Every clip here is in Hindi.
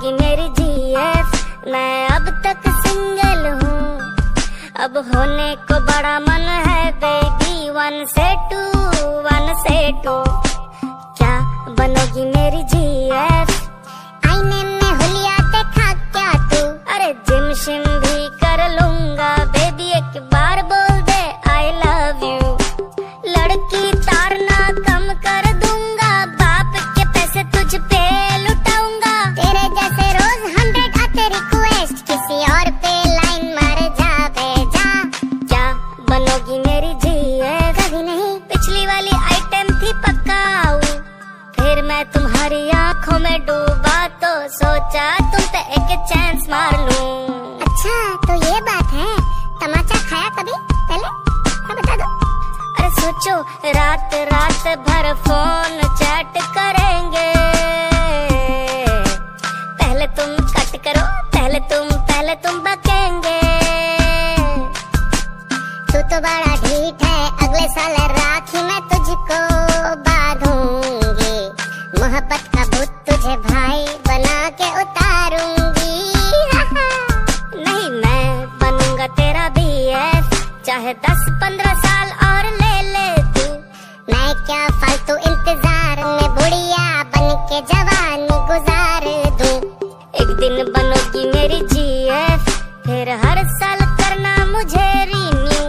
बनोगी मेरी जीएफ। मैं अब तक सिंगल हूँ, अब होने को बड़ा मन है बेबी। 1 से 2 1 से 2 क्या बनोगी मेरी जीएफ। आईने में हुलिया देखा क्या तू, अरे जिम शिम भी कर लूंगा बेबी। एक बार बोल दे आई लव यू, लड़की तारना कम कर दूंगा। बाप के पैसे तुझ पे लुटाऊंगा। तेरे जैसे रोज 100 आते रिक्वेस्ट, किसी और पे लाइन मार जावे जा। क्या बनोगी मेरी जीएफ। कभी नहीं, पिछली वाली आइटम थी पक्का आऊं, फिर मैं तुम्हारी आंखों में डूबा तो सोचा तुम पे एक चांस मार लूं। अच्छा तो ये बात है, तमाचा खाया कभी पहले, बता दो। अरे सोचो रात रात भर फोन चैट करेंगे। पहले तुम कट करो, पहले तुम बकेंगे। तू तो बड़ा ढीठ है, अगले साल राखी मैं तुझको बांधूंगी। मोहब्बत का भूत तुझे भाई बना के उतारूंगी। नहीं मैं बनूंगा तेरा बीएफ, चाहे 10-15 साल और ले तू। मैं क्या फालतू इंतजार में बुढ़िया बन के जवानी गुजार दूं। एक दिन बनोगी मेरी जीएफ, फिर हर साल करना मुझे रिन्यू।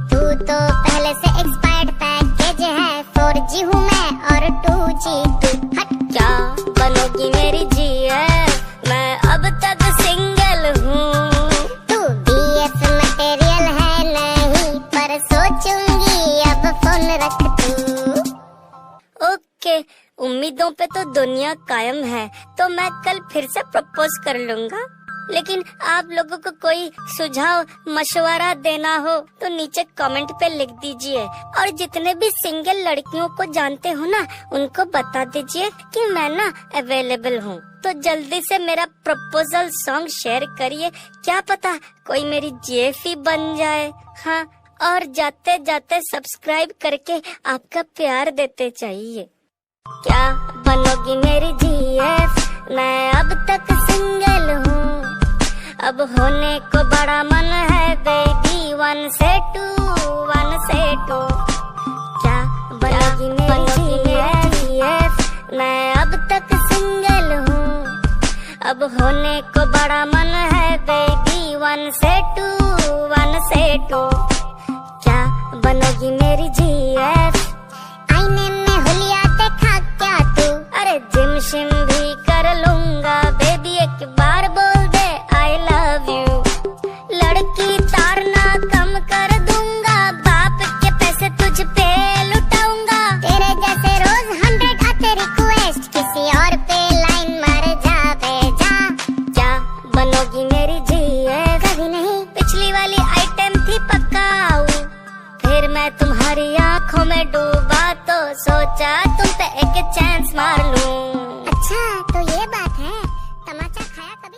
तू तो पहले से एक्सपायर्ड पैकेज है, 4G हूँ मैं और 2G तू। हट क्या बनोगी मेरी जीएफ, मैं अब तक सिंगल हूँ। तू बीएफ मटेरियल है नहीं, पर सोचूंगी अब फोन रख तू। ओके, उम्मीदों पे तो दुनिया कायम है, तो मैं कल फिर से प्रपोज कर लूंगा। लेकिन आप लोगों को कोई सुझाव मशवरा देना हो तो नीचे कमेंट पे लिख दीजिए। और जितने भी सिंगल लड़कियों को जानते हो ना, उनको बता दीजिए कि मैं ना अवेलेबल हूँ। तो जल्दी से मेरा प्रपोजल सॉन्ग शेयर करिए, क्या पता कोई मेरी जीएफ ही बन जाए। हाँ, और जाते जाते सब्सक्राइब करके आपका प्यार देते चाहिए। क्या बनोगी मेरी जीएफ, मैं अब तक सिंगल हूँ, अब होने को बड़ा मन है बेबी। 1 से 2 1 से 2 क्या बनोगी मेरी जीएफ। मैं अब तक सिंगल हूँ, अब होने को बड़ा मन है बेबी। 1 से 2 1 से 2 क्या बनोगी मेरी जीएफ। आईने में हुलिया देखा क्या तू, अरे जिम शिम भी कर लूंगा बेबी। एक बार बोल दे आई लव यू, लड़की तारना कम कर दूंगा। बाप के पैसे तुझ पे लुटाऊंगा। तेरे जैसे रोज 100 आते रिक्वेस्ट, किसी और पे लाइन मार जावे जा। क्या बनोगी मेरी जीएफ। कभी नहीं, पिछली वाली आइटम थी पक्का आऊं, फिर मैं तुम्हारी आंखों में डूबा तो सोचा तुम पे एक चांस मार लूं। अच्छा तो ये बात है, तमाचा खाया कभी।